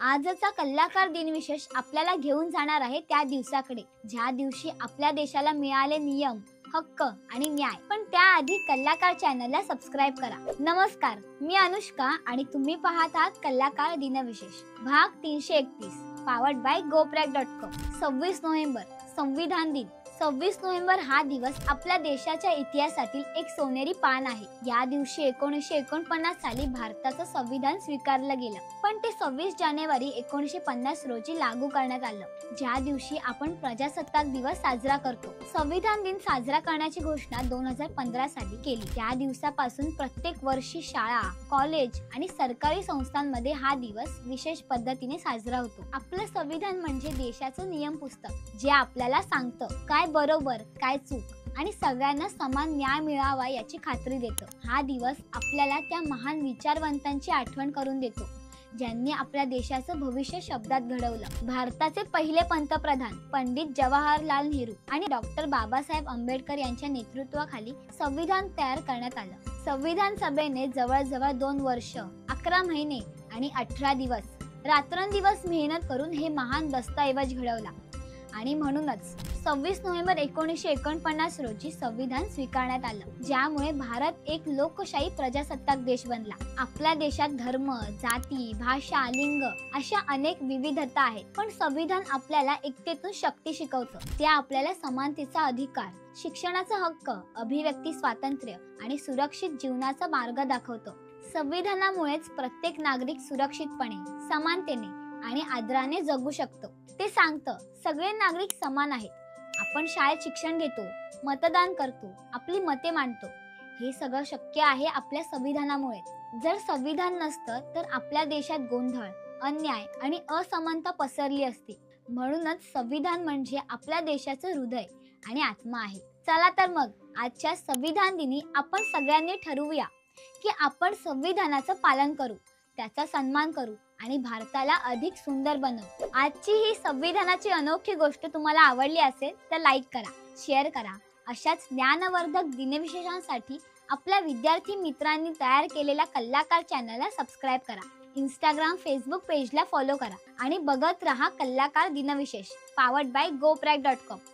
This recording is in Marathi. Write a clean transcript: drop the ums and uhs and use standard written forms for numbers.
आजचा कलाकार दिनविशेष आपल्याला घेऊन जाणार आहे त्या दिवसाकडे, ज्या दिवशी आपल्या देशाला मिळाले नियम, हक्क आणि न्याय. पण त्याआधी कलाकार चॅनलला सबस्क्राइब करा. नमस्कार, मी अनुष्का आणि तुम्ही पाहत आहात कलाकार दिनविशेष भाग 331, पावर्ड बाय GoPrac.com. 26 नोव्हेंबर, संविधान दिन. 26 नोव्हेंबर हा दिवस आपल्या देशाच्या इतिहासातील एक सोनेरी पान आहे. या दिवशी 1949 साली भारताचं संविधान स्वीकारलं गेलं, पण ते 26 जानेवारी 1950 रोजी लागू करण्यात आलं, ज्या दिवशी आपण प्रजासत्ताक दिवस साजरा करतो. संविधान दिन साजरा करण्याची घोषणा 2015 साली केली. त्या दिवसापासून प्रत्येक वर्षी शाळा, कॉलेज आणि सरकारी संस्थांमध्ये हा दिवस विशेष पद्धतीने साजरा होतो. आपलं संविधान म्हणजे देशाचं नियम पुस्तक, जे आपल्याला सांगतं काय बरोबर, काय चूक आणि सगळ्यांना समान न्याय मिळावा याची खात्री देतं. हा दिवस आपल्याला त्या महान विचारवंतांची आठवण करून देतो, ज्यांनी आपल्या देशाचं भविष्य शब्दात घडवलं. भारताचे पहिले पंतप्रधान पंडित जवाहरलाल नेहरू आणि डॉक्टर बाबासाहेब आंबेडकर यांच्या नेतृत्वाखाली संविधान तयार करण्यात आलं. संविधान सभेने जवळजवळ 2 वर्ष, 11 महिने आणि 18 दिवस रात्रंदिवस मेहनत करून हे महान दस्तऐवज घडवला आणि म्हणूनच 26 नोव्हेंबर 1949 रोजी संविधान स्वीकारण्यात आलं, ज्यामुळे भारत एक लोकशाही प्रजासत्ताक देश बनला. आपल्या देशात धर्म, जाती, भाषा, लिंग अशा अनेक विविधता आहेत, पण संविधान आपल्याला एकतेतून शक्ती शिकवतं. ते आपल्याला समानतेचा अधिकार, शिक्षणाचा हक्क, अभिव्यक्ती स्वातंत्र्य आणि सुरक्षित जीवनाचा मार्ग दाखवतो. संविधानामुळेच प्रत्येक नागरिक सुरक्षितपणे, समानतेने आणि आदराने जगू शकतो. ते सांगतं सगळे नागरिक समान आहेत. आपण शाळेत शिक्षण घेतो, मतदान करतो, आपली मते मांडतो. हे सगळं शक्य आहे आपल्या संविधानामुळे. जर संविधान नसतं तर आपल्या देशात गोंधळ, अन्याय आणि असमानता पसरली असती. म्हणूनच संविधान म्हणजे आपल्या देशाचं हृदय आणि आत्मा आहे. चला तर मग आजच्या संविधान दिनी आपण सगळ्यांनी ठरवूया की आपण संविधानाचं पालन करू, त्याचा सन्मान करू आणि भारताला अधिक सुंदर बनवू. आजची ही संविधानाची अनोखी गोष्ट तुम्हाला आवडली असेल तर लाईक करा, शेअर करा. अशाच ज्ञानवर्धक दिनविशेषांसाठी आपल्या विद्यार्थी मित्रांनी तयार केलेल्या कलाकार चॅनलला सबस्क्राइब करा. इंस्टाग्राम, फेसबुक पेजला फॉलो करा आणि बघत रहा कलाकार दिनविशेष, पावर्ड बाय GoPrac.com.